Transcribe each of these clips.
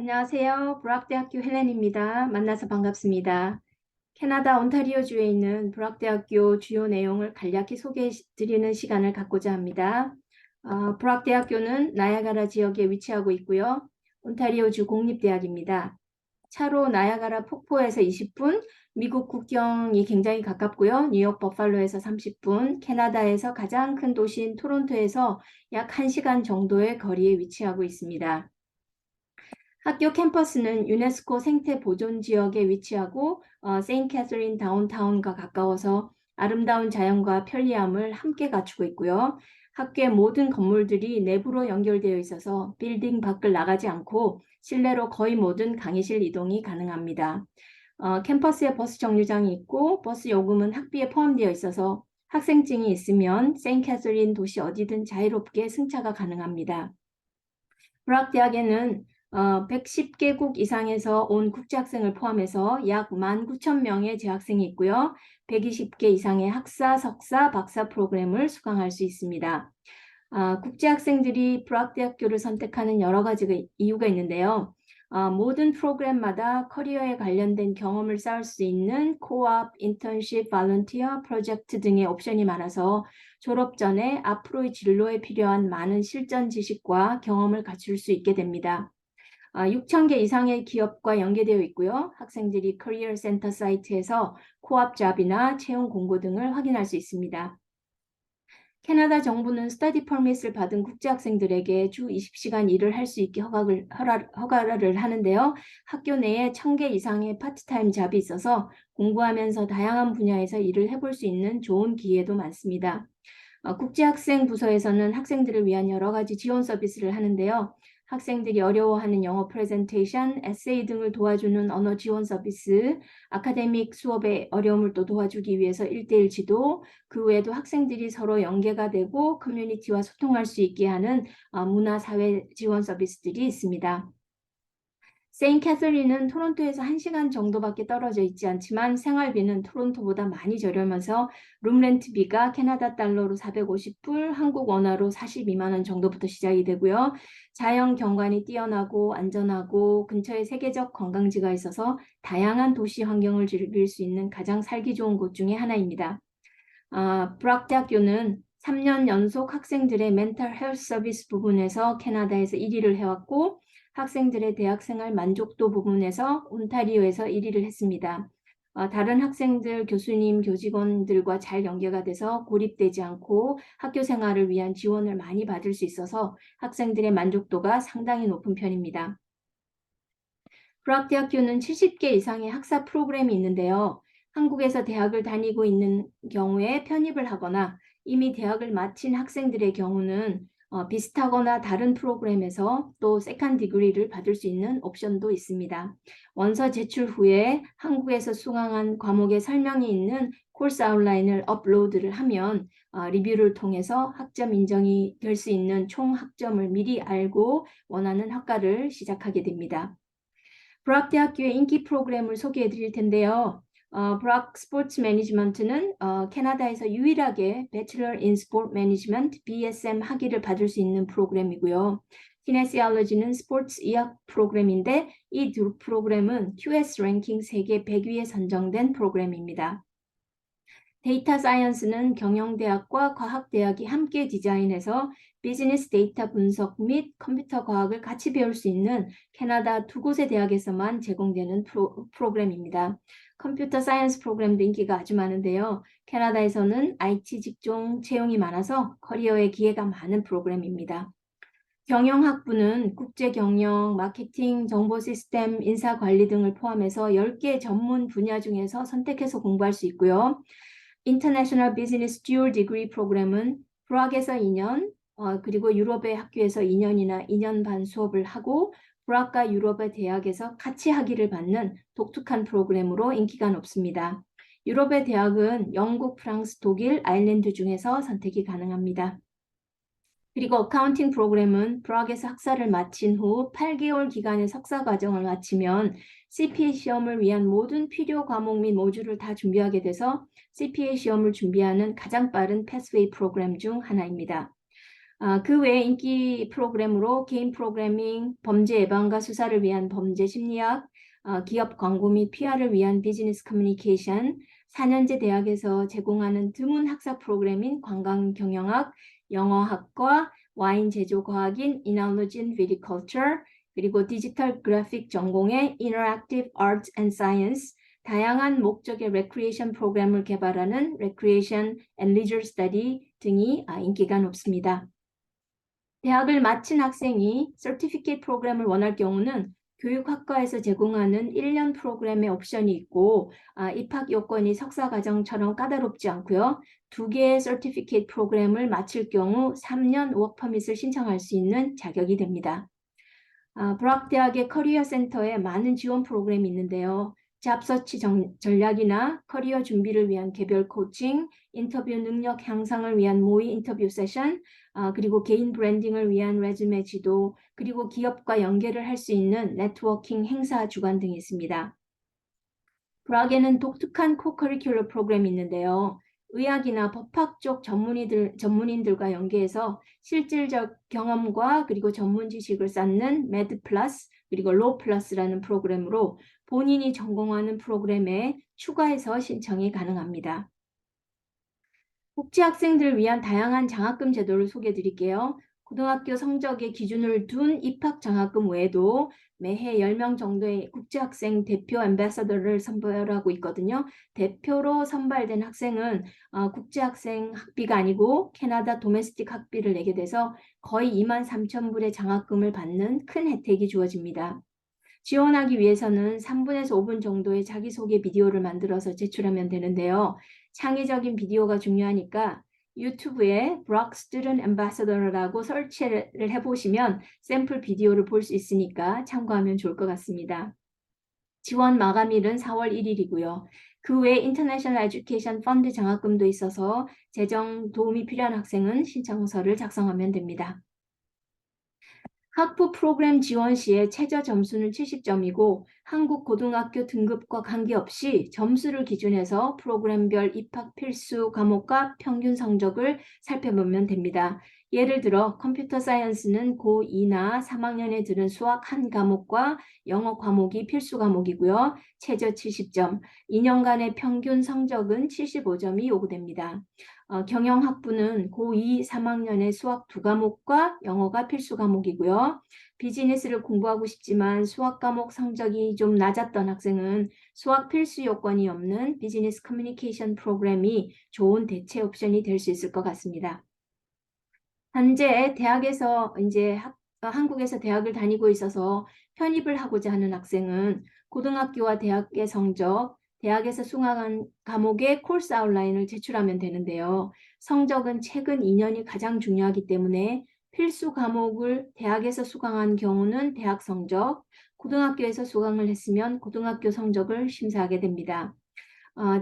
안녕하세요. 브락대학교 헬렌입니다. 만나서 반갑습니다. 캐나다 온타리오주에 있는 브락대학교 주요 내용을 간략히 소개해 드리는 시간을 갖고자 합니다. 브락대학교는 나야가라 지역에 위치하고 있고요. 온타리오주 공립대학입니다. 차로 나야가라 폭포에서 20분, 미국 국경이 굉장히 가깝고요. 뉴욕 버팔로에서 30분, 캐나다에서 가장 큰 도시인 토론토에서 약 1시간 정도의 거리에 위치하고 있습니다. 학교 캠퍼스는 유네스코 생태 보존 지역에 위치하고 세인트 캐서린 다운타운과 가까워서 아름다운 자연과 편리함을 함께 갖추고 있고요. 학교의 모든 건물들이 내부로 연결되어 있어서 빌딩 밖을 나가지 않고 실내로 거의 모든 강의실 이동이 가능합니다. 캠퍼스에 버스 정류장이 있고 버스 요금은 학비에 포함되어 있어서 학생증이 있으면 세인트 캐서린 도시 어디든 자유롭게 승차가 가능합니다. 브락 대학에는 110개국 이상에서 온 국제학생을 포함해서 약 19,000명의 재학생이 있고요. 120개 이상의 학사, 석사, 박사 프로그램을 수강할 수 있습니다. 국제학생들이 브락 대학교를 선택하는 여러 가지 이유가 있는데요. 모든 프로그램마다 커리어에 관련된 경험을 쌓을 수 있는 코업, 인턴십, 발런티어, 프로젝트 등의 옵션이 많아서 졸업 전에 앞으로의 진로에 필요한 많은 실전 지식과 경험을 갖출 수 있게 됩니다. 6,000개 이상의 기업과 연계되어 있고요. 학생들이 커리어 센터 사이트에서 코업 잡이나 채용 공고 등을 확인할 수 있습니다. 캐나다 정부는 스터디 퍼밋을 받은 국제학생들에게 주 20시간 일을 할 수 있게 허가를 하는데요. 학교 내에 1,000개 이상의 파트타임 잡이 있어서 공부하면서 다양한 분야에서 일을 해볼 수 있는 좋은 기회도 많습니다. 국제학생 부서에서는 학생들을 위한 여러 가지 지원 서비스를 하는데요. 학생들이 어려워하는 영어 프레젠테이션, 에세이 등을 도와주는 언어 지원 서비스, 아카데믹 수업의 어려움을 또 도와주기 위해서 1:1 지도, 그 외에도 학생들이 서로 연계가 되고 커뮤니티와 소통할 수 있게 하는 문화사회 지원 서비스들이 있습니다. 세인트 캐서린은 토론토에서 1시간 정도밖에 떨어져 있지 않지만 생활비는 토론토보다 많이 저렴해서 룸렌트비가 캐나다 달러로 450불, 한국 원화로 42만 원 정도부터 시작이 되고요. 자연 경관이 뛰어나고 안전하고 근처에 세계적 관광지가 있어서 다양한 도시 환경을 즐길 수 있는 가장 살기 좋은 곳 중에 하나입니다. 브락 대학교는 3년 연속 학생들의 멘탈 헬스 서비스 부분에서 캐나다에서 1위를 해왔고 학생들의 대학생활 만족도 부분에서 온타리오에서 1위를 했습니다. 다른 학생들, 교수님, 교직원들과 잘 연계가 돼서 고립되지 않고 학교 생활을 위한 지원을 많이 받을 수 있어서 학생들의 만족도가 상당히 높은 편입니다. 브락 대학교는 70개 이상의 학사 프로그램이 있는데요. 한국에서 대학을 다니고 있는 경우에 편입을 하거나 이미 대학을 마친 학생들의 경우는 비슷하거나 다른 프로그램에서 또 세컨 디그리를 받을 수 있는 옵션도 있습니다. 원서 제출 후에 한국에서 수강한 과목의 설명이 있는 코스 아웃라인을 업로드를 하면 리뷰를 통해서 학점 인정이 될 수 있는 총 학점을 미리 알고 원하는 학과를 시작하게 됩니다. 브락 대학교의 인기 프로그램을 소개해 드릴 텐데요. 브락 스포츠 매니지먼트는 캐나다에서 유일하게 배첼러 인 스포츠 매니지먼트 BSM 학위를 받을 수 있는 프로그램이고요. 키네시올로지는 스포츠 의학 프로그램인데 이 두 프로그램은 QS 랭킹 세계 100위에 선정된 프로그램입니다. 데이터 사이언스는 경영대학과 과학대학이 함께 디자인해서 비즈니스 데이터 분석 및 컴퓨터 과학을 같이 배울 수 있는 캐나다 2곳의 대학에서만 제공되는 프로그램입니다. 컴퓨터 사이언스 프로그램도 인기가 아주 많은데요. 캐나다에서는 IT 직종 채용이 많아서 커리어에 기회가 많은 프로그램입니다. 경영학부는 국제경영, 마케팅, 정보시스템, 인사관리 등을 포함해서 10개 전문 분야 중에서 선택해서 공부할 수 있고요. International Business Dual Degree 프로그램은 브락에서 2년, 그리고 유럽의 학교에서 2년이나 2년 반 수업을 하고 브락과 유럽의 대학에서 같이 학위를 받는 독특한 프로그램으로 인기가 높습니다. 유럽의 대학은 영국, 프랑스, 독일, 아일랜드 중에서 선택이 가능합니다. 그리고 어카운팅 프로그램은 브락에서 학사를 마친 후 8개월 기간의 석사 과정을 마치면 CPA 시험을 위한 모든 필요 과목 및 모듈을 다 준비하게 돼서 CPA 시험을 준비하는 가장 빠른 패스웨이 프로그램 중 하나입니다. 그 외에 인기 프로그램으로 게임 프로그래밍, 범죄 예방과 수사를 위한 범죄 심리학, 기업 광고 및 PR을 위한 비즈니스 커뮤니케이션, 4년제 대학에서 제공하는 드문 학사 프로그램인 관광 경영학, 영어학과, 와인 제조 과학인 이나우노진 비티컬처, 그리고 디지털 그래픽 전공의 Interactive Arts and Science, 다양한 목적의 레크리에이션 프로그램을 개발하는 Recreation and Leisure Study 등이 인기가 높습니다. 대학을 마친 학생이 Certificate 프로그램을 원할 경우는 교육학과에서 제공하는 1년 프로그램의 옵션이 있고 입학 요건이 석사과정처럼 까다롭지 않고요. 2개의 Certificate 프로그램을 마칠 경우 3년 워크퍼밋을 신청할 수 있는 자격이 됩니다. 브락대학의 커리어 센터에 많은 지원 프로그램이 있는데요. 잡서치 전략이나 커리어 준비를 위한 개별 코칭, 인터뷰 능력 향상을 위한 모의 인터뷰 세션, 그리고 개인 브랜딩을 위한 레주메 지도, 그리고 기업과 연계를 할 수 있는 네트워킹 행사 주관 등이 있습니다. 브락에는 독특한 코커리큘러 프로그램이 있는데요. 의학이나 법학 쪽 전문인들과 연계해서 실질적 경험과 그리고 전문 지식을 쌓는 매드 플러스 그리고 로 플러스라는 프로그램으로 본인이 전공하는 프로그램에 추가해서 신청이 가능합니다. 국제학생들을 위한 다양한 장학금 제도를 소개해 드릴게요. 고등학교 성적의 기준을 둔 입학 장학금 외에도 매해 10명 정도의 국제학생 대표 앰베서더를 선발하고 있거든요. 대표로 선발된 학생은 국제학생 학비가 아니고 캐나다 도메스틱 학비를 내게 돼서 거의 23,000불의 장학금을 받는 큰 혜택이 주어집니다. 지원하기 위해서는 3분에서 5분 정도의 자기소개 비디오를 만들어서 제출하면 되는데요. 창의적인 비디오가 중요하니까 유튜브에 Brock Student Ambassador라고 설치를 해보시면 샘플 비디오를 볼 수 있으니까 참고하면 좋을 것 같습니다. 지원 마감일은 4월 1일이고요. 그 외에 인터내셔널 에듀케이션 펀드 장학금도 있어서 재정 도움이 필요한 학생은 신청서를 작성하면 됩니다. 학부 프로그램 지원 시에 최저 점수는 70점이고 한국 고등학교 등급과 관계없이 점수를 기준해서 프로그램별 입학 필수 과목과 평균 성적을 살펴보면 됩니다. 예를 들어 컴퓨터 사이언스는 고2나 3학년에 들은 수학 한 과목과 영어 과목이 필수 과목이고요. 최저 70점, 2년간의 평균 성적은 75점이 요구됩니다. 경영학부는 고2, 3학년의 수학 2과목과 영어가 필수 과목이고요. 비즈니스를 공부하고 싶지만 수학 과목 성적이 좀 낮았던 학생은 수학 필수 요건이 없는 비즈니스 커뮤니케이션 프로그램이 좋은 대체 옵션이 될 수 있을 것 같습니다. 현재 대학에서 한국에서 대학을 다니고 있어서 편입을 하고자 하는 학생은 고등학교와 대학의 성적, 대학에서 수강한 과목의 코र्스 아웃라인을 제출하면 되는데요. 성적은 최근 2년이 가장 중요하기 때문에 필수 과목을 대학에서 수강한 경우는 대학 성적, 고등학교에서 수강을 했으면 고등학교 성적을 심사하게 됩니다.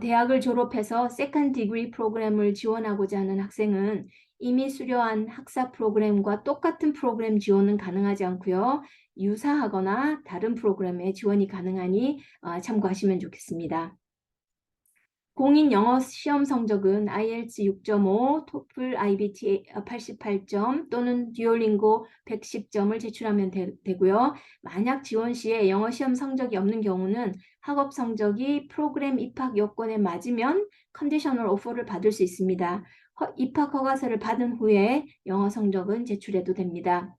대학을 졸업해서 세컨드 디그리 프로그램을 지원하고자 하는 학생은 이미 수료한 학사 프로그램과 똑같은 프로그램 지원은 가능하지 않고요. 유사하거나 다른 프로그램에 지원이 가능하니 참고하시면 좋겠습니다. 공인 영어 시험 성적은 IELTS 6.5, TOEFL IBT 88점 또는 듀오링고 110점을 제출하면 되고요. 만약 지원 시에 영어 시험 성적이 없는 경우는 학업 성적이 프로그램 입학 요건에 맞으면 컨디셔널 오퍼를 받을 수 있습니다. 입학 허가서를 받은 후에 영어 성적은 제출해도 됩니다.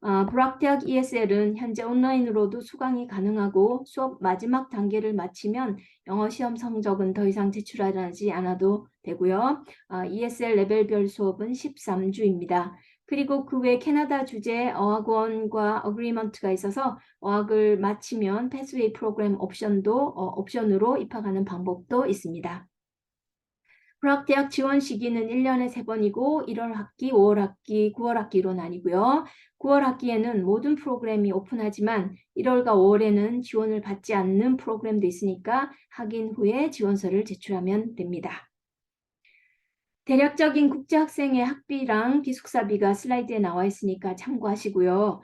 브락대학 ESL은 현재 온라인으로도 수강이 가능하고 수업 마지막 단계를 마치면 영어 시험 성적은 더 이상 제출하지 않아도 되고요. ESL 레벨별 수업은 13주입니다. 그리고 그 외 캐나다 주재 어학원과 어그리먼트가 있어서 어학을 마치면 패스웨이 프로그램 옵션으로 입학하는 방법도 있습니다. 브락대학 지원 시기는 1년에 3번이고 1월 학기, 5월 학기, 9월 학기로 나뉘고요. 9월 학기에는 모든 프로그램이 오픈하지만 1월과 5월에는 지원을 받지 않는 프로그램도 있으니까 확인 후에 지원서를 제출하면 됩니다. 대략적인 국제학생의 학비랑 기숙사비가 슬라이드에 나와 있으니까 참고하시고요.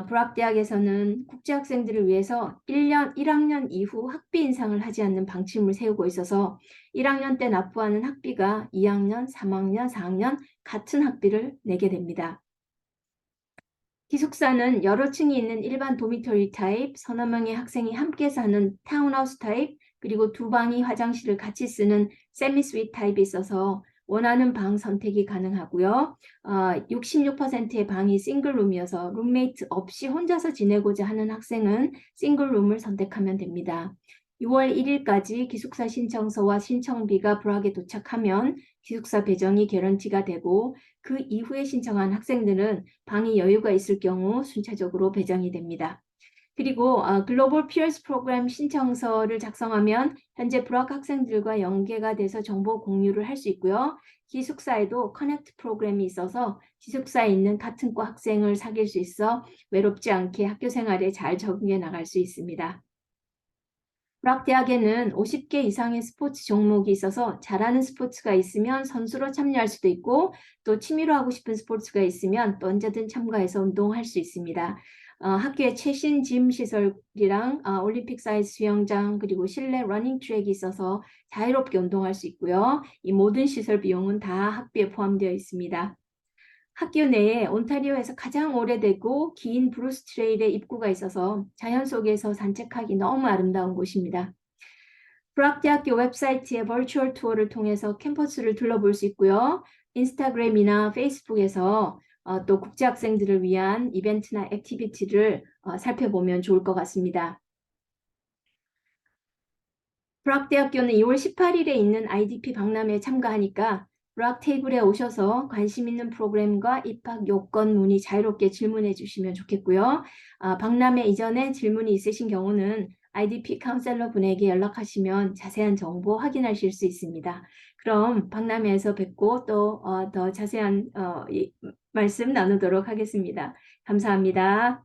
브락대학에서는 국제학생들을 위해서 1학년 이후 학비 인상을 하지 않는 방침을 세우고 있어서 1학년 때 납부하는 학비가 2학년, 3학년, 4학년 같은 학비를 내게 됩니다. 기숙사는 여러 층이 있는 일반 도미토리 타입, 서너 명의 학생이 함께 사는 타운하우스 타입, 그리고 두 방이 화장실을 같이 쓰는 세미 스윗 타입이 있어서 원하는 방 선택이 가능하고요. 66%의 방이 싱글룸이어서 룸메이트 없이 혼자서 지내고자 하는 학생은 싱글룸을 선택하면 됩니다. 6월 1일까지 기숙사 신청서와 신청비가 불학에 도착하면 기숙사 배정이 개런티가 되고 그 이후에 신청한 학생들은 방이 여유가 있을 경우 순차적으로 배정이 됩니다. 그리고 글로벌 피어스 프로그램 신청서를 작성하면 현재 불학 학생들과 연계가 돼서 정보 공유를 할 수 있고요. 기숙사에도 커넥트 프로그램이 있어서 기숙사에 있는 같은 과 학생을 사귈 수 있어 외롭지 않게 학교 생활에 잘 적응해 나갈 수 있습니다. 불학대학에는 50개 이상의 스포츠 종목이 있어서 잘하는 스포츠가 있으면 선수로 참여할 수도 있고 또 취미로 하고 싶은 스포츠가 있으면 또 언제든 참가해서 운동할 수 있습니다. 학교에 최신 짐 시설이랑 올림픽 사이즈 수영장 그리고 실내 러닝 트랙이 있어서 자유롭게 운동할 수 있고요. 이 모든 시설 비용은 다 학비에 포함되어 있습니다. 학교 내에 온타리오에서 가장 오래되고 긴 브루스 트레일에 입구가 있어서 자연 속에서 산책하기 너무 아름다운 곳입니다. 불학대학교 웹사이트의 버추얼 투어를 통해서 캠퍼스를 둘러볼 수 있고요. 인스타그램이나 페이스북에서 또 국제학생들을 위한 이벤트나 액티비티를 살펴보면 좋을 것 같습니다. 불학대학교는 2월 18일에 있는 IDP 박람회에 참가하니까 불학 테이블에 오셔서 관심 있는 프로그램과 입학 요건 문의 자유롭게 질문해 주시면 좋겠고요. 박람회 이전에 질문이 있으신 경우는 IDP 카운셀러 분에게 연락하시면 자세한 정보 확인하실 수 있습니다. 그럼 박람회에서 뵙고 또 더 자세한 말씀 나누도록 하겠습니다. 감사합니다.